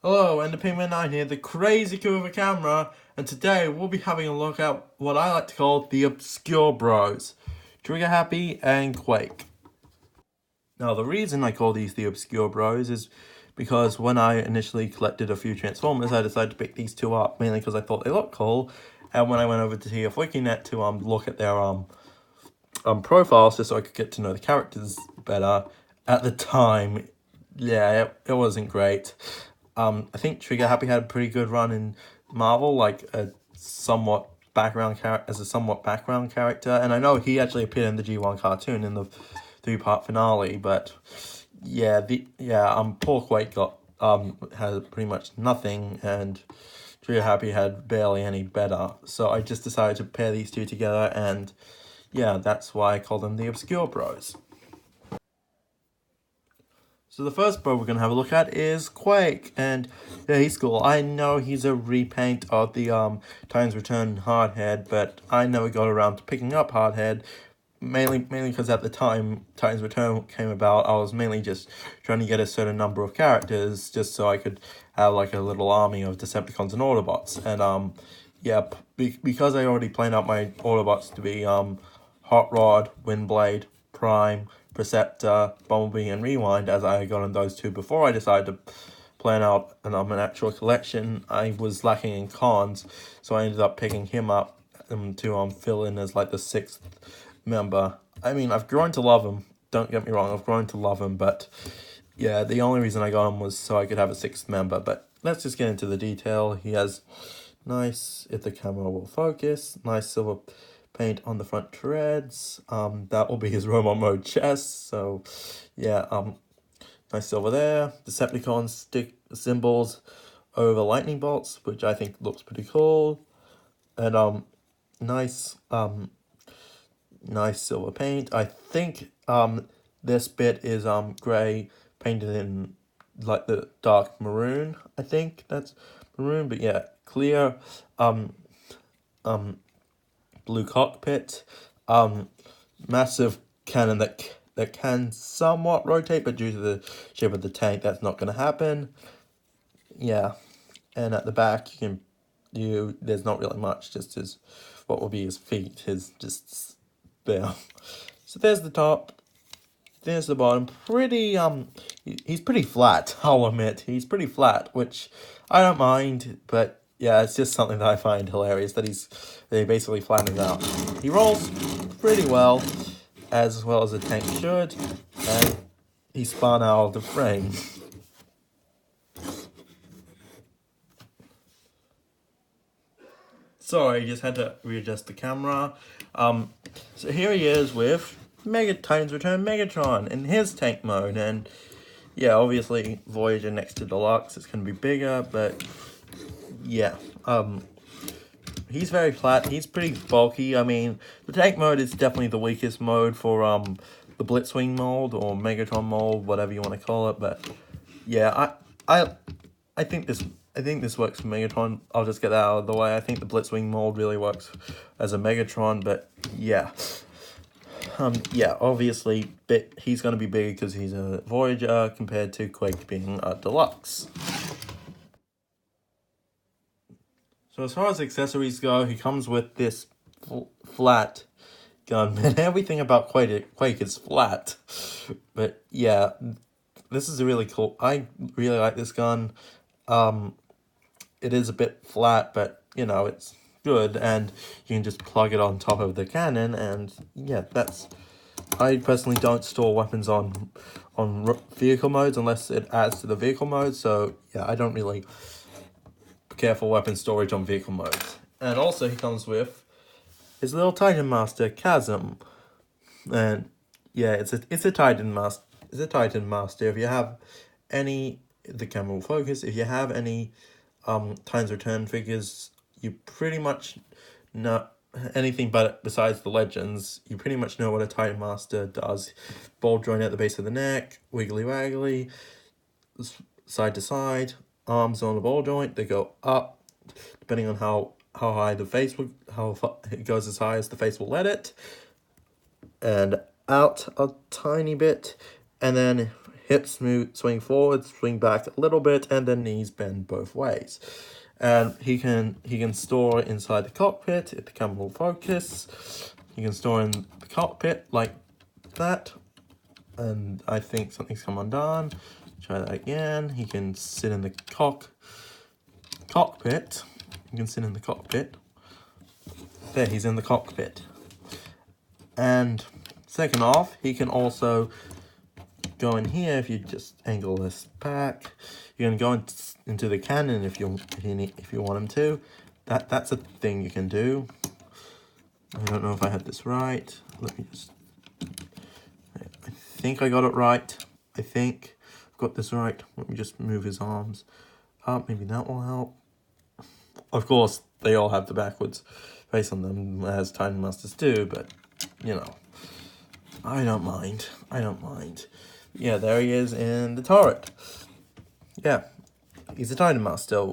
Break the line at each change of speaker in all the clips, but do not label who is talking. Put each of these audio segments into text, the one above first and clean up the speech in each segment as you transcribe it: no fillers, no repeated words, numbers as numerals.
Hello, Enderpigman9 here, the crazy crew of a camera, and today we'll be having a look at what I like to call the obscure bros, Triggerhappy and Quake. Now, the reason I call these the obscure bros is because when I initially collected a few Transformers, I decided to pick these two up, mainly because I thought they looked cool, and when I went over to TFWikiNet to look at their profiles just so I could get to know the characters better, at the time, yeah, it wasn't great. I think Triggerhappy had a pretty good run in Marvel, like a somewhat background character, as a somewhat background character, and I know he actually appeared in the G1 cartoon in the three-part finale. But yeah, poor Quake got had pretty much nothing, and Triggerhappy had barely any better. So I just decided to pair these two together, and yeah, that's why I call them the obscure bros. So the first bro we're going to have a look at is Quake, and yeah, he's cool. I know he's a repaint of the Titans Return Hardhead, but I never got around to picking up Hardhead, mainly because at the time Titans Return came about, I was mainly just trying to get a certain number of characters, just so I could have like a little army of Decepticons and Autobots, and yeah, because I already planned out my Autobots to be Hot Rod, Windblade, Prime, Perceptor, Bumblebee, and Rewind, as I got on those two before I decided to plan out an actual collection. I was lacking in cons, so I ended up picking him up to fill in as like the sixth member. I mean, I've grown to love him. Don't get me wrong, I've grown to love him, but yeah, the only reason I got him was so I could have a sixth member. But let's just get into the detail. He has nice, if the camera will focus, nice silver paint on the front treads. That will be his robot mode chest. So yeah, nice silver there. Decepticon stick symbols over lightning bolts, which I think looks pretty cool. And nice nice silver paint. I think this bit is gray painted in like the dark maroon. I think that's maroon, but yeah, clear blue cockpit, massive cannon that can somewhat rotate, but due to the shape of the tank, that's not going to happen. Yeah, and at the back, there's not really much, just his what will be his feet, his just there. So there's the top. There's the bottom. He's pretty flat, I'll admit. He's pretty flat, which I don't mind, but yeah, it's just something that I find hilarious, that they basically flattened out. He rolls pretty well as a tank should, and he spun out of the frame. Sorry, just had to readjust the camera. So here he is with Titans Return Megatron in his tank mode, and yeah, obviously Voyager next to Deluxe is gonna be bigger, but yeah, he's very flat. He's pretty bulky. I mean, the tank mode is definitely the weakest mode for the Blitzwing mold or Megatron mold, whatever you want to call it. But yeah, I think this works for Megatron. I'll just get that out of the way. I think the Blitzwing mold really works as a Megatron, but yeah. Yeah, obviously, he's going to be bigger because he's a Voyager compared to Quake being a Deluxe. So as far as accessories go, he comes with this flat gun, and everything about Quake is flat. But yeah, this is really cool. I really like this gun. It is a bit flat, but you know, it's good, and you can just plug it on top of the cannon, and yeah, I personally don't store weapons on vehicle modes unless it adds to the vehicle mode, so yeah, I don't really care for weapon storage on vehicle modes. And also he comes with his little Titan Master, Chasm. And yeah, it's a Titan Master. It's a Titan Master. If you have any, the camera will focus. If you have any Titans Return figures, you pretty much know anything besides the legends. You pretty much know what a Titan Master does. Ball joint at the base of the neck, wiggly waggly, side to side, arms on the ball joint. They go up depending on how high the face will, it goes as high as the face will let it, and out a tiny bit, and then hips swing forward, swing back a little bit, and the knees bend both ways. And he can store inside the cockpit if the camera will focus. He can store in the cockpit like that. And I think something's come undone. Try that again. He can sit in the cockpit. He can sit in the cockpit. There, he's in the cockpit. And second off, he can also go in here if you just angle this back. You can go into the cannon if you want him to. That's a thing you can do. I don't know if I had this right. Let me just. I think I got it right. I think I've got this right. Let me just move his arms up. Maybe that will help. Of course, they all have the backwards face on them, as Time Masters do, but, you know, I don't mind. I don't mind. Yeah, there he is in the turret. Yeah, he's a Time Master.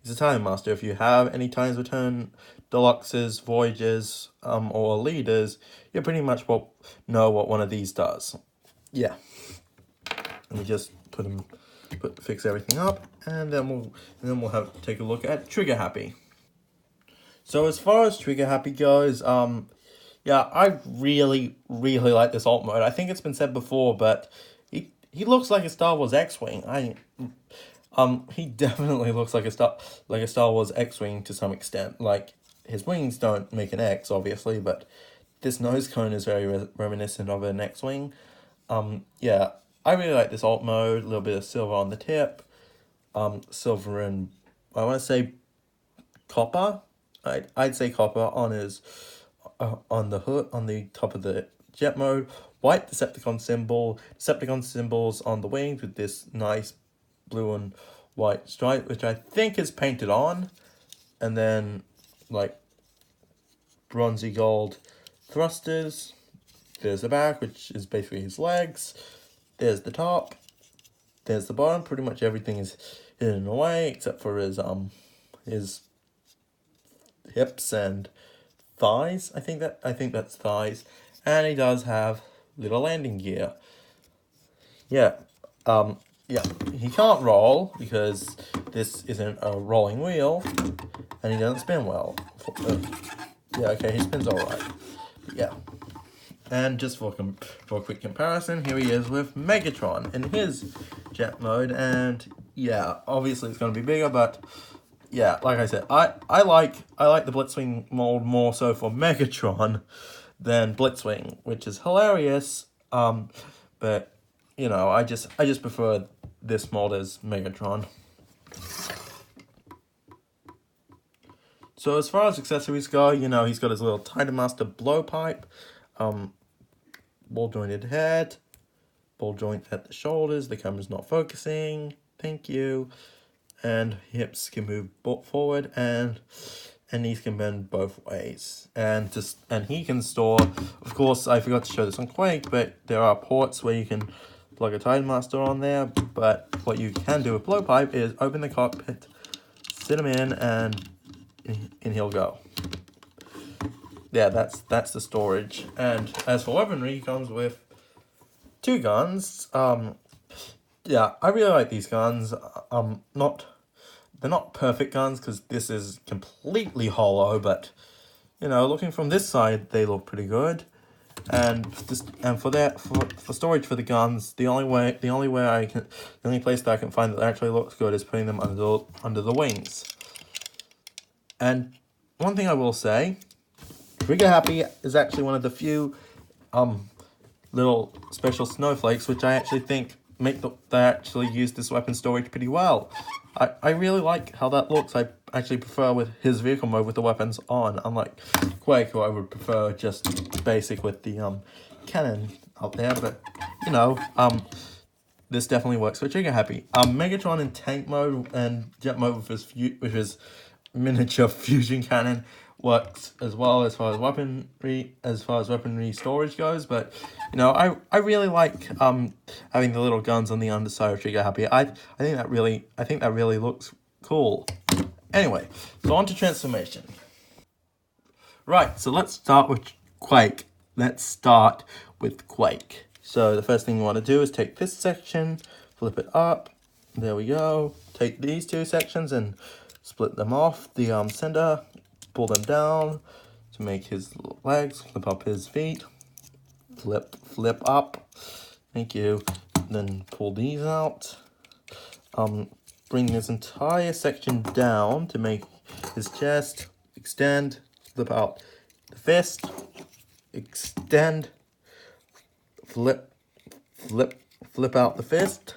He's a Time Master. If you have any Times Return Deluxes, Voyages, or Leaders, you pretty much know what one of these does. Yeah. Let me just fix everything up, and then we'll take a look at Triggerhappy. So as far as Triggerhappy goes, yeah, I really like this alt mode. I think it's been said before, but he looks like a Star Wars X-wing. He definitely looks like a Star Wars X-wing to some extent. Like, his wings don't make an X, obviously, but this nose cone is very reminiscent of an X-wing. Yeah, I really like this alt mode. A little bit of silver on the tip, silver and I want to say copper. I'd say copper on his on the hood, on the top of the jet mode. White Decepticon symbols on the wings with this nice blue and white stripe, which I think is painted on, and then like bronzy gold thrusters. There's the back, which is basically his legs. There's the top. There's the bottom. Pretty much everything is hidden away except for his hips and thighs. I think that's thighs. And he does have little landing gear. Yeah. Yeah. He can't roll because this isn't a rolling wheel, and he doesn't spin well. Yeah. Okay. He spins all right. But yeah. And just for a quick comparison, here he is with Megatron in his jet mode, and yeah, obviously it's going to be bigger, but yeah, like I said, I like the Blitzwing mold more so for Megatron than Blitzwing, which is hilarious. But you know, I just prefer this mold as Megatron. So as far as accessories go, you know, he's got his little Titan Master blowpipe. Ball jointed head, ball joint at the shoulders, the camera's not focusing, thank you, and hips can move forward, and knees can bend both ways, and he can store, of course, I forgot to show this on Quake, but there are ports where you can plug a Titan Master on there, but what you can do with blowpipe is open the cockpit, sit him in, and he'll go. Yeah, that's the storage. And as for weaponry, he comes with 2 guns. Yeah, I really like these guns. They're not perfect guns because this is completely hollow, but you know, looking from this side, they look pretty good. And for storage for the guns, the only place that I can find that actually looks good is putting them under the wings. And one thing I will say, Triggerhappy is actually one of the few little special snowflakes which I actually think they actually use this weapon storage pretty well. I really like how that looks. I actually prefer with his vehicle mode with the weapons on, unlike Quake, who I would prefer just basic with the cannon out there. But you know, this definitely works for Triggerhappy. Megatron in tank mode and jet mode with his miniature fusion cannon works as well as far as weaponry storage goes. But you know, I really like having the little guns on the underside of Triggerhappy. I think that really looks cool. Anyway, so on to transformation. Right, so let's start with Quake. So the first thing you want to do is take this section, flip it up. There we go. Take these two sections and split them off the center, pull them down to make his legs, flip up his feet, flip up. Thank you. Then pull these out. Bring this entire section down to make his chest, extend, flip out the fist, extend, flip out the fist,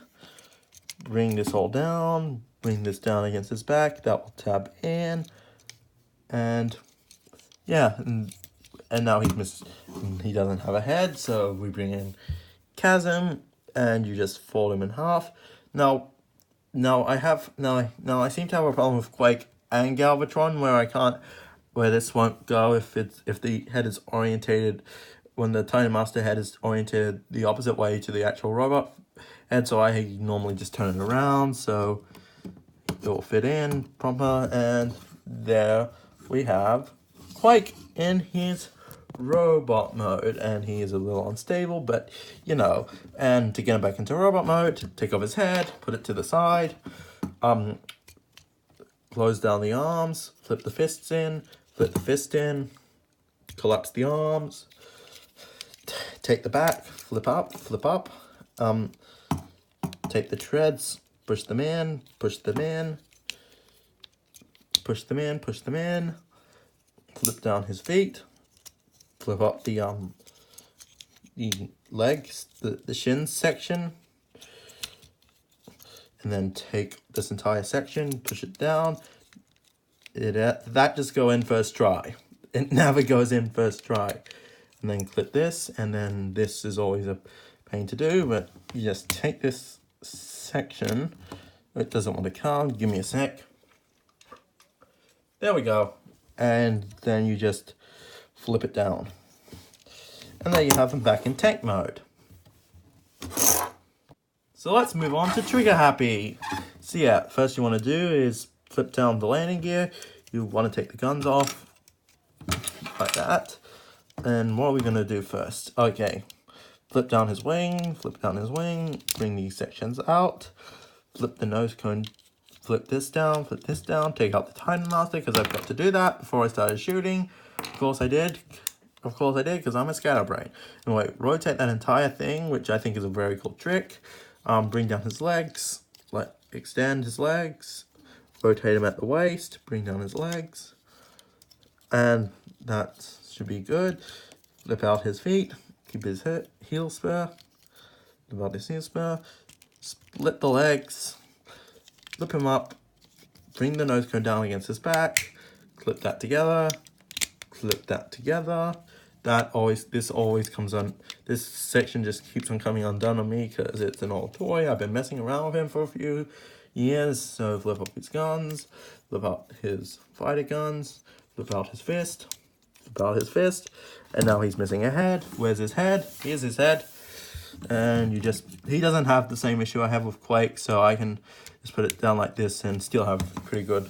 bring this all down, bring this down against his back, that will tab in, and yeah, and now he doesn't have a head, so we bring in Chasm, and you just fold him in half. Now I seem to have a problem with Quake and Galvatron where this won't go if the head is orientated, when the Tiny Master head is orientated the opposite way to the actual robot head, so I normally just turn it around so it will fit in proper, and there we have Quake in his robot mode, and he is a little unstable, but you know. And to get him back into robot mode, take off his head, put it to the side, close down the arms, flip the fists in, flip the fist in, collapse the arms, take the back, flip up, take the treads, push them in, push them in, flip down his feet, flip up the legs, the shins section, and then take this entire section, push it down. That just go in first try. It never goes in first try. And then clip this, and then this is always a pain to do, but you just take this section. It doesn't want to come. Give me a sec. There we go. And then you just flip it down. And there you have them back in tank mode. So let's move on to Triggerhappy. So yeah, first you want to do is flip down the landing gear. You want to take the guns off, like that. And what are we going to do first? Okay, flip down his wing, bring these sections out, flip the nose cone, flip this down, take out the Titan Master, because I've got to do that before I started shooting. Of course I did, because I'm a scatterbrain. Anyway, rotate that entire thing, which I think is a very cool trick. Bring down his legs, extend his legs, rotate him at the waist, bring down his legs, and that should be good. Flip out his feet, keep his heel spur, flip out his heel spur, split the legs, flip him up, bring the nose cone down against his back, clip that together, this always comes on. This section just keeps on coming undone on me because it's an old toy. I've been messing around with him for a few years. So flip up his guns, flip out his fighter guns, flip out his fist, and now he's missing a head. Where's his head? Here's his head. And he doesn't have the same issue I have with Quake, so I can just put it down like this and still have pretty good,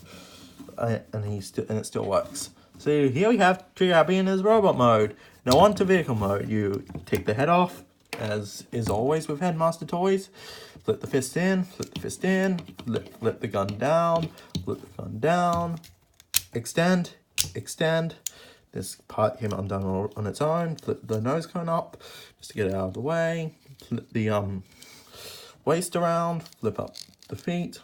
and it still works. So here we have Triggerhappy in his robot mode. Now on to vehicle mode. You take the head off, as is always with Headmaster toys. Flip the fist in, flip the gun down, extend. This part came undone on its own. Flip the nose cone up, just to get it out of the way. Flip the waist around, flip up the feet.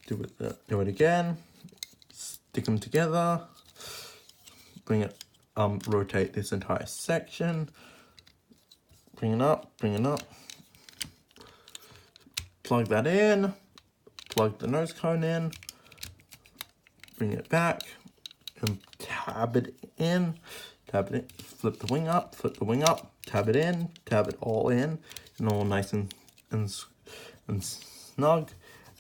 Do it again. Stick them together, rotate this entire section, bring it up, plug that in, plug the nose cone in, bring it back, and tab it in, flip the wing up, tab it in, tab it all in, and all nice and snug.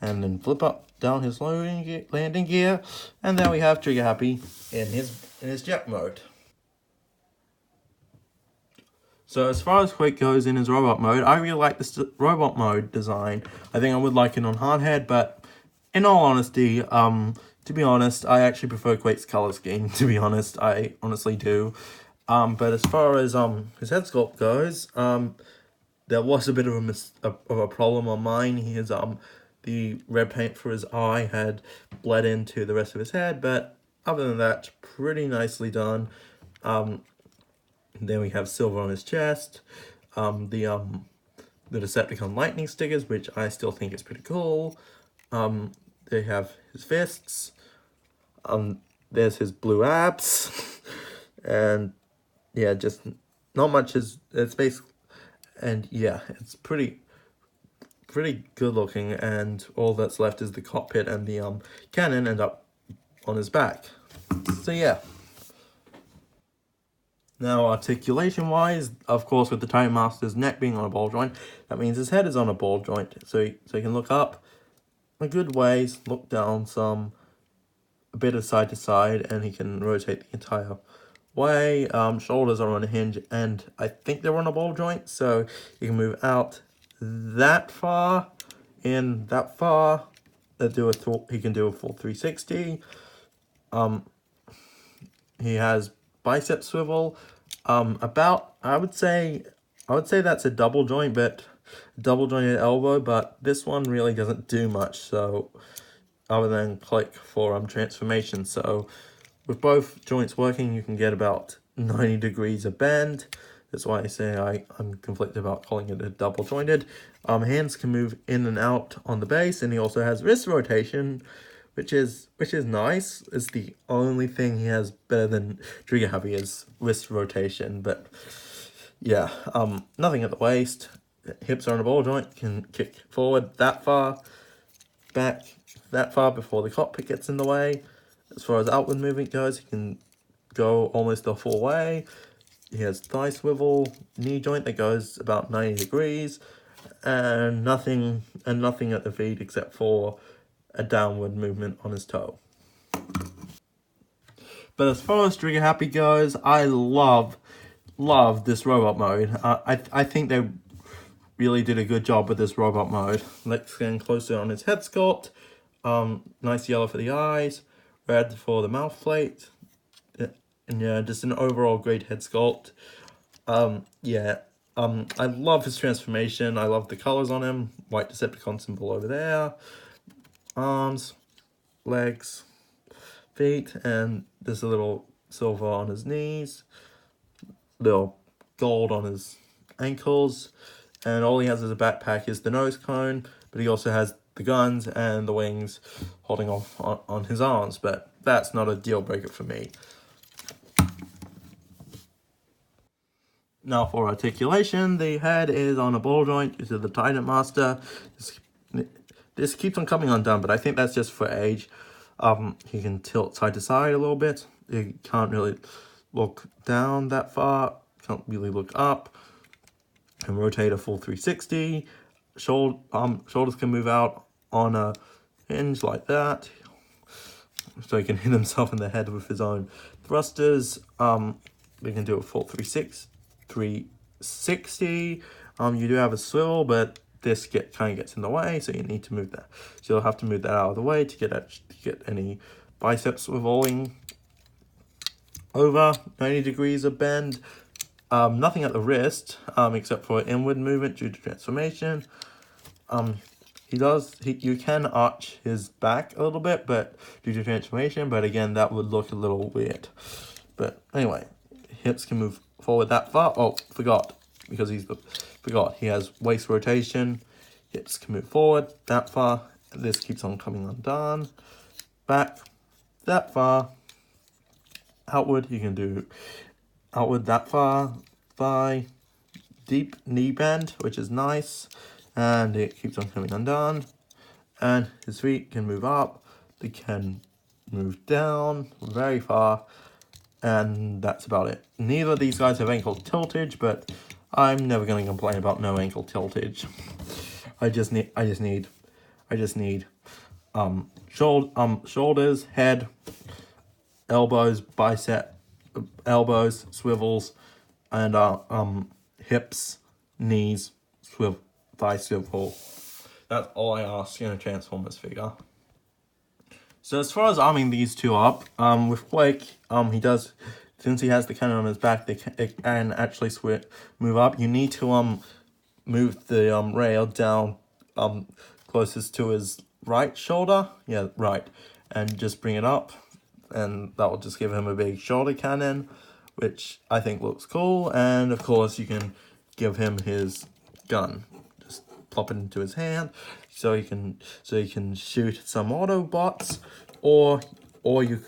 And then flip up down his landing gear, and there we have Triggerhappy in his jet mode. So as far as Quake goes in his robot mode, I really like this robot mode design. I think I would like it on hardhead, but in all honesty, to be honest, I actually prefer Quake's color scheme. To be honest, I honestly do. But as far as his head sculpt goes, there was a bit of a problem on mine. His the red paint for his eye had bled into the rest of his head, but other than that, pretty nicely done. Then we have silver on his chest. The Decepticon lightning stickers, which I still think is pretty cool. They have his fists. There's his blue abs, and yeah, just not much is. It's basically, and yeah, it's pretty good looking. And all that's left is the cockpit and the cannon end up on his back. So yeah. Now, articulation-wise, of course, with the Time Master's neck being on a ball joint, that means his head is on a ball joint. So he can look up a good ways, look down some, a bit of side to side, and he can rotate the entire way. Shoulders are on a hinge, and I think they're on a ball joint, so you can move out that far, in that far. He can do a full 360. He has bicep swivel. I would say that's a double joint, but double jointed elbow, but this one really doesn't do much, so other than click for transformation. So with both joints working, you can get about 90 degrees of bend. That's why I say I'm conflicted about calling it a double jointed. Hands can move in and out on the base, and he also has wrist rotation, which is nice. It's the only thing he has better than Triggerhappy is wrist rotation. But yeah, nothing at the waist. Hips are on a ball joint. Can kick forward that far, back that far before the cockpit gets in the way. As far as outward movement goes, he can go almost the full way. He has thigh swivel, knee joint that goes about 90 degrees, and nothing at the feet except for a downward movement on his toe. But as far as Triggerhappy goes, I love this robot mode. I think they really did a good job with this robot mode. Let's get closer on his head sculpt. Nice yellow for the eyes, red for the mouth plate, and yeah, just an overall great head sculpt. I love his transformation. I love the colors on him. White Decepticon symbol over there. Arms, legs, feet, and there's a little silver on his knees, little gold on his ankles, and all he has as a backpack is the nose cone, but he also has the guns and the wings holding off on his arms, but that's not a deal breaker for me. Now for articulation, the head is on a ball joint due to the Titan Master. This keeps on coming undone, but I think that's just for age. He can tilt side to side a little bit. He can't really look down that far. Can't really look up. Can rotate a full 360. Shoulders can move out on a hinge like that. So he can hit himself in the head with his own thrusters. We can do a full 360. You do have a swivel, but this kind of gets in the way, so you need to move that. So you'll have to move that out of the way to get any biceps swiveling. Over 90 degrees of bend. Nothing at the wrist, except for inward movement due to transformation. You can arch his back a little bit, but due to transformation, but again, that would look a little weird. But anyway, hips can move forward that far. Oh, forgot, because he has waist rotation. Hips can move forward that far. This keeps on coming undone. Back that far. Outward, you can do outward that far. Thigh, deep knee bend, which is nice. And it keeps on coming undone. And his feet can move up. They can move down very far. And that's about it. Neither of these guys have ankle tiltage, but I'm never going to complain about no ankle tiltage. I just need shoulders, head, elbows, bicep, elbows, swivels, and hips, knees, thigh swivel. That's all I ask in a Transformers figure. So as far as arming these two up, with Quake, he does since he has the cannon on his back, it can actually move up. You need to move the rail down closest to his right shoulder. Yeah, right, and just bring it up, and that will just give him a big shoulder cannon, which I think looks cool. And of course, you can give him his gun. Just plop it into his hand, so he can shoot some Autobots, or you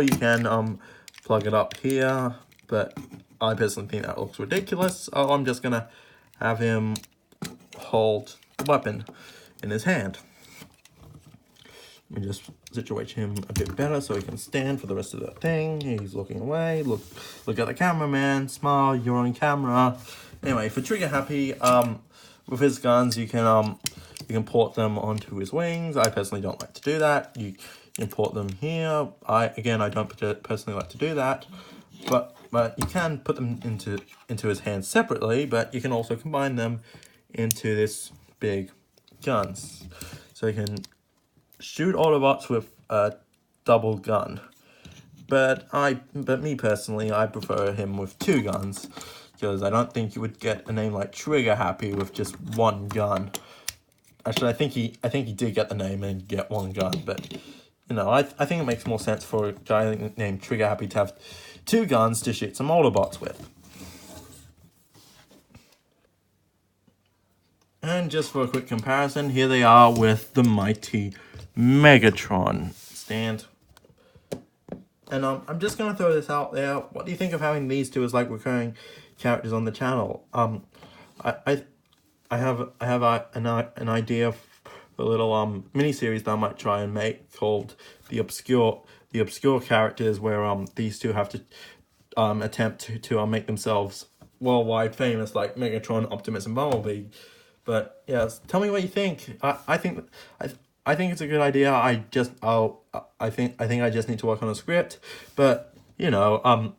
can plug it up here. But I personally think that looks ridiculous, so I'm just gonna have him hold the weapon in his hand. Let me just situate him a bit better so he can stand for the rest of the thing. He's looking away. Look at the cameraman. Smile. You're on camera. Anyway, for Triggerhappy, with his guns, you can port them onto his wings. I personally don't like to do that. You can port them here. I don't personally like to do that, but you can put them into his hands separately. But you can also combine them into this big guns, so you can shoot Autobots with a double gun. But me personally, I prefer him with two guns, because I don't think you would get a name like Triggerhappy with just one gun. Actually, I think he did get the name and get one gun, but you know, I think it makes more sense for a guy named Triggerhappy to have two guns to shoot some Autobots with. And just for a quick comparison, here they are with the mighty Megatron stand. And I'm just gonna throw this out there. What do you think of having these two as like recurring characters on the channel? I have an idea for a little mini series that I might try and make called the obscure characters, where these two have to attempt to make themselves worldwide famous, like Megatron, Optimus, and Bumblebee. But yeah, tell me what you think. I think it's a good idea. I think I just need to work on a script. But you know,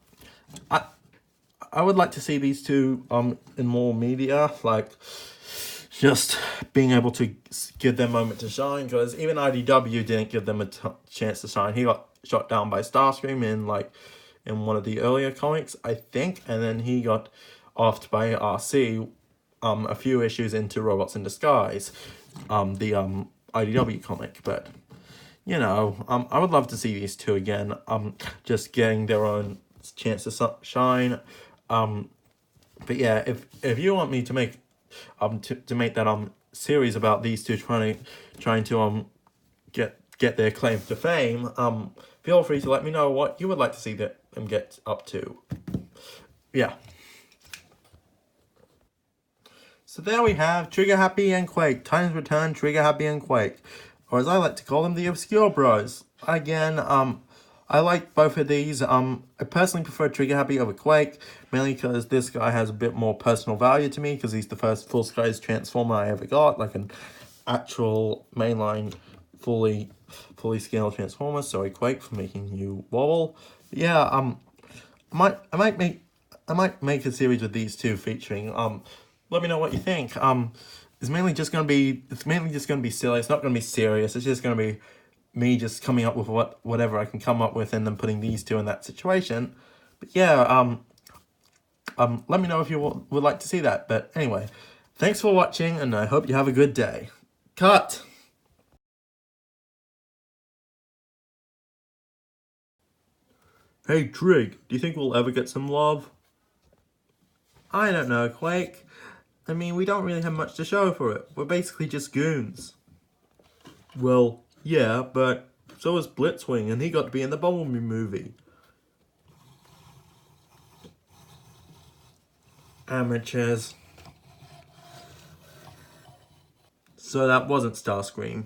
I would like to see these two in more media, like just being able to give them a moment to shine. Because even IDW didn't give them a chance to shine. He got shot down by Starscream in one of the earlier comics, I think, and then he got offed by RC. A few issues into Robots in Disguise, the IDW comic. But you know, I would love to see these two again, just getting their own chance to shine. But yeah, if you want me to make to make that series about these two trying to get their claim to fame, feel free to let me know what you would like to see them get up to. Yeah. So there we have Triggerhappy and Quake. Titans Return, Triggerhappy and Quake. Or as I like to call them, the Obscure Bros. Again, I like both of these. I personally prefer Triggerhappy over Quake, mainly because this guy has a bit more personal value to me, because he's the first full-size Transformer I ever got, like an actual mainline, fully scaled Transformer. Sorry, Quake, for making you wobble. But yeah, I might make a series with these two featuring. Let me know what you think. It's mainly just gonna be silly. It's not gonna be serious. It's just gonna be me just coming up with whatever I can come up with, and then putting these two in that situation. But yeah, let me know if you would like to see that. But anyway, thanks for watching, and I hope you have a good day. Cut. Hey Trig, do you think we'll ever get some love? I don't know, Quake. I mean, we don't really have much to show for it. We're basically just goons. Well, yeah, but so is Blitzwing, and he got to be in the Bumblebee movie. Amateurs. So that wasn't Starscream.